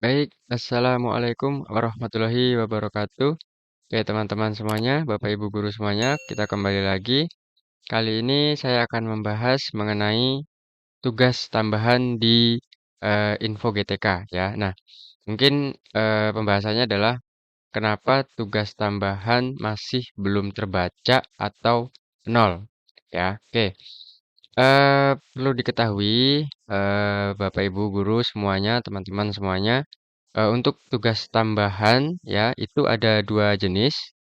Baik, Assalamualaikum warahmatullahi wabarakatuh. Oke, teman-teman semuanya, Bapak Ibu guru semuanya, kita kembali lagi. Kali ini saya akan membahas mengenai tugas tambahan di Info GTK ya. Nah, mungkin pembahasannya adalah kenapa tugas tambahan masih belum terbaca atau nol ya. Oke. Perlu diketahui, Bapak Ibu guru semuanya, teman-teman semuanya, untuk tugas tambahan ya, itu ada dua jenis.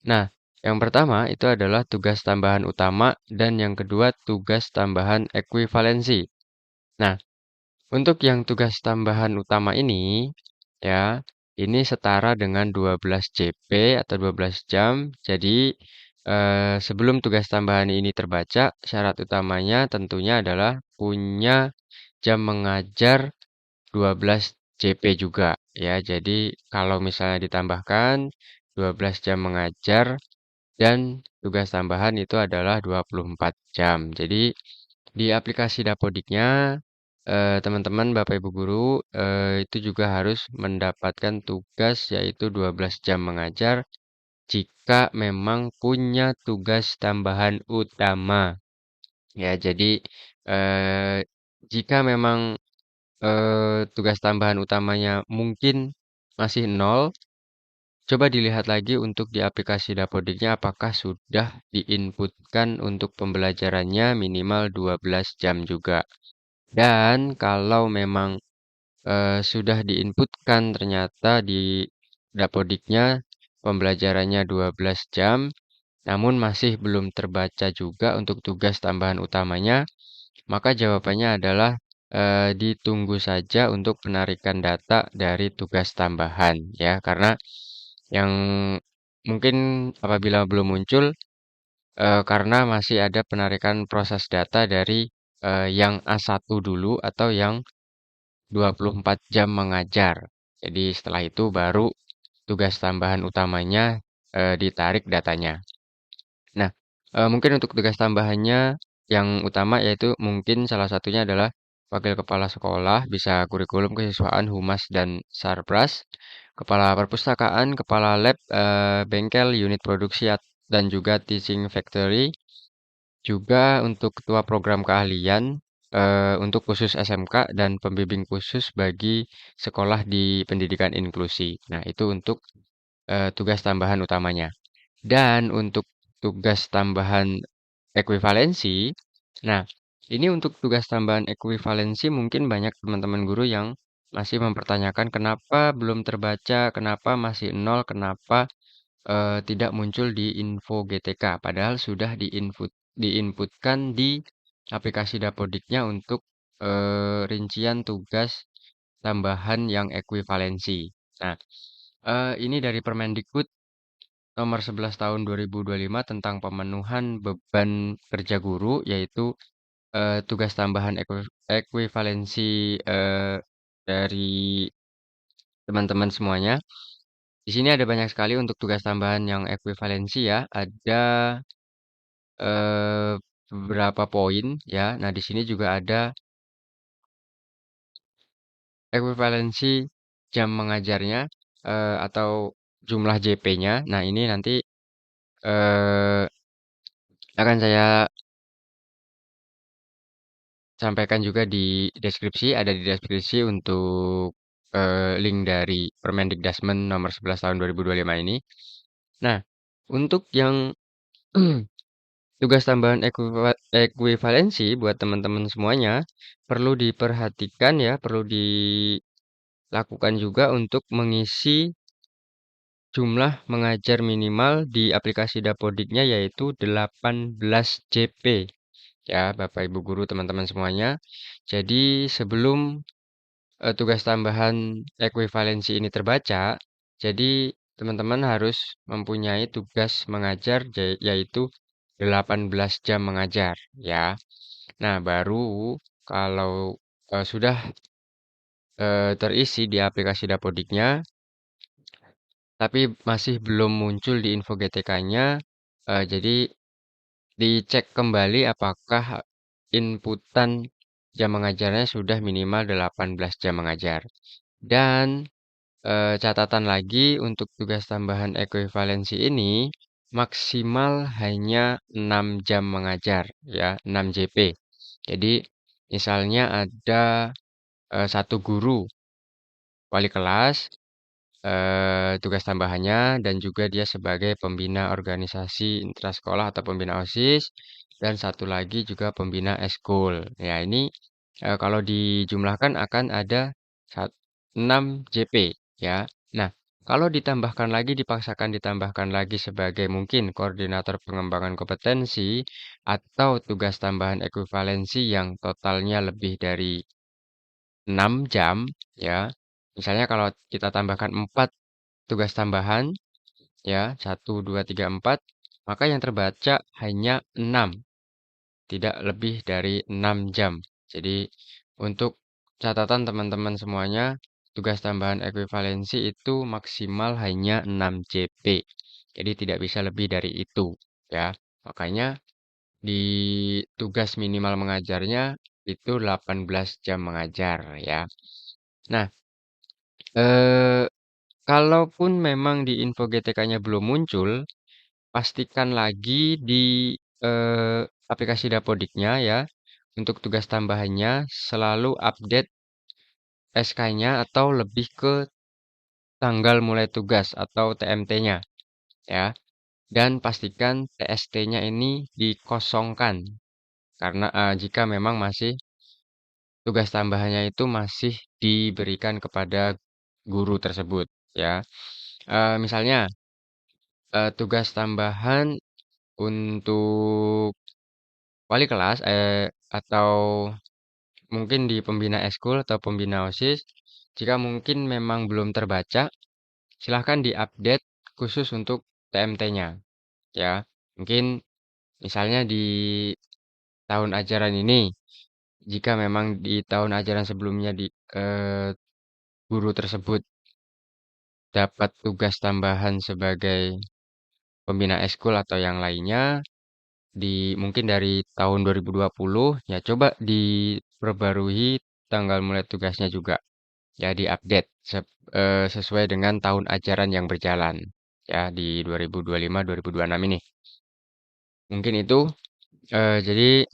Nah, yang pertama itu adalah tugas tambahan utama dan yang kedua tugas tambahan ekuivalensi. Nah, untuk yang tugas tambahan utama ini ya, ini setara dengan 12 JP atau 12 jam. Jadi, sebelum tugas tambahan ini terbaca, syarat utamanya tentunya adalah punya jam mengajar 12 JP juga ya. Jadi kalau misalnya ditambahkan 12 jam mengajar dan tugas tambahan itu adalah 24 jam. Jadi di aplikasi Dapodiknya teman-teman Bapak Ibu guru itu juga harus mendapatkan tugas yaitu 12 jam mengajar jika memang punya tugas tambahan utama. Ya, jadi eh, jika memang tugas tambahan utamanya mungkin masih nol. Coba dilihat lagi untuk di aplikasi Dapodiknya apakah sudah diinputkan untuk pembelajarannya minimal 12 jam juga. Dan kalau memang sudah diinputkan ternyata di Dapodiknya pembelajarannya 12 jam, namun masih belum terbaca juga untuk tugas tambahan utamanya, maka jawabannya adalah ditunggu saja untuk penarikan data dari tugas tambahan ya, karena yang mungkin apabila belum muncul karena masih ada penarikan proses data dari yang A1 dulu atau yang 24 jam mengajar. Jadi setelah itu baru tugas tambahan utamanya ditarik datanya. Nah, mungkin untuk tugas tambahannya yang utama yaitu mungkin salah satunya adalah wakil kepala sekolah, bisa kurikulum kesiswaan, humas dan sarpras, kepala perpustakaan, kepala lab, bengkel, unit produksi dan juga teaching factory, juga untuk ketua program keahlian untuk khusus SMK dan pembimbing khusus bagi sekolah di pendidikan inklusi. Nah, itu untuk tugas tambahan utamanya. Dan untuk tugas tambahan ekuivalensi, nah ini untuk tugas tambahan ekuivalensi mungkin banyak teman-teman guru yang masih mempertanyakan kenapa belum terbaca, kenapa masih nol, kenapa tidak muncul di info GTK, padahal sudah diinputkan di aplikasi Dapodiknya untuk rincian tugas tambahan yang ekuivalensi. Nah, ini dari Permendikbud Nomor 11 Tahun 2025 tentang pemenuhan beban kerja guru, yaitu tugas tambahan ekuivalensi dari teman-teman semuanya. Di sini ada banyak sekali untuk tugas tambahan yang ekuivalensi ya. Ada eh, beberapa poin ya. Nah, di sini juga ada ekuivalensi jam mengajarnya atau jumlah JP-nya. Nah, ini nanti eh, akan saya sampaikan juga di deskripsi, ada di deskripsi untuk link dari Permendikdasmen nomor 11 tahun 2025 ini. Nah, untuk yang tugas tambahan ekuivalensi buat teman-teman semuanya perlu diperhatikan ya, perlu dilakukan juga untuk mengisi jumlah mengajar minimal di aplikasi Dapodiknya yaitu 18 JP ya, Bapak Ibu guru teman-teman semuanya. Jadi sebelum tugas tambahan ekuivalensi ini terbaca, jadi teman-teman harus mempunyai tugas mengajar yaitu 18 jam mengajar ya. Nah, baru kalau sudah terisi di aplikasi Dapodiknya, tapi masih belum muncul di info GTK-nya, jadi dicek kembali apakah inputan jam mengajarnya sudah minimal 18 jam mengajar. Dan catatan lagi untuk tugas tambahan ekuivalensi ini maksimal hanya 6 jam mengajar ya, 6 JP. Jadi misalnya ada satu guru wali kelas, tugas tambahannya dan juga dia sebagai pembina organisasi intrasekolah atau pembina OSIS dan satu lagi juga pembina eskul. Ya, ini kalau dijumlahkan akan ada 6 JP ya. Nah, kalau ditambahkan lagi dipaksakan ditambahkan lagi sebagai mungkin koordinator pengembangan kompetensi atau tugas tambahan ekuivalensi yang totalnya lebih dari 6 jam ya. Misalnya kalau kita tambahkan 4 tugas tambahan ya, 1, 2, 3, 4, maka yang terbaca hanya 6, tidak lebih dari 6 jam. Jadi untuk catatan teman-teman semuanya, tugas tambahan ekuivalensi itu maksimal hanya 6 JP. Jadi tidak bisa lebih dari itu ya. Makanya di tugas minimal mengajarnya itu 18 jam mengajar ya. Nah, eh, kalaupun memang di info GTK-nya belum muncul, pastikan lagi di aplikasi Dapodiknya ya, untuk tugas tambahannya selalu update SK-nya atau lebih ke tanggal mulai tugas atau TMT-nya ya. Dan pastikan TST-nya ini dikosongkan karena jika memang masih tugas tambahannya itu masih diberikan kepada guru tersebut ya. Misalnya tugas tambahan untuk wali kelas atau mungkin di pembina eskul atau pembina OSIS, jika mungkin memang belum terbaca, silahkan diupdate khusus untuk TMT-nya ya. Mungkin misalnya di tahun ajaran ini, jika memang di tahun ajaran sebelumnya guru tersebut dapat tugas tambahan sebagai pembina eskul atau yang lainnya, mungkin dari tahun 2020 ya coba diperbarui tanggal mulai tugasnya juga ya diupdate sesuai dengan tahun ajaran yang berjalan ya di 2025-2026 ini. Mungkin itu jadi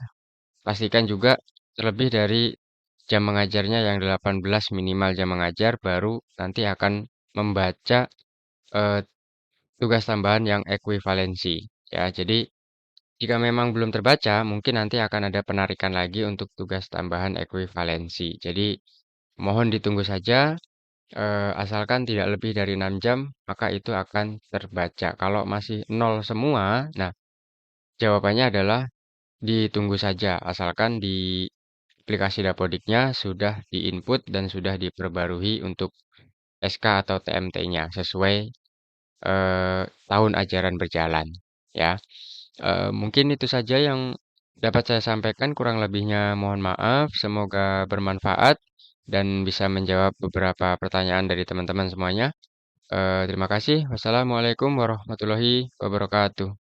pastikan juga terlebih dari jam mengajarnya yang 18 minimal jam mengajar baru nanti akan membaca eh, tugas tambahan yang ekuivalensi ya. Jadi jika memang belum terbaca, mungkin nanti akan ada penarikan lagi untuk tugas tambahan ekuivalensi. Jadi, mohon ditunggu saja, asalkan tidak lebih dari 6 jam, maka itu akan terbaca. Kalau masih nol semua, nah jawabannya adalah ditunggu saja, asalkan di aplikasi Dapodiknya sudah diinput dan sudah diperbarui untuk SK atau TMT-nya sesuai tahun ajaran berjalan, ya. Mungkin itu saja yang dapat saya sampaikan, kurang lebihnya mohon maaf. Semoga bermanfaat dan bisa menjawab beberapa pertanyaan dari teman-teman semuanya. Terima kasih. Wassalamualaikum warahmatullahi wabarakatuh.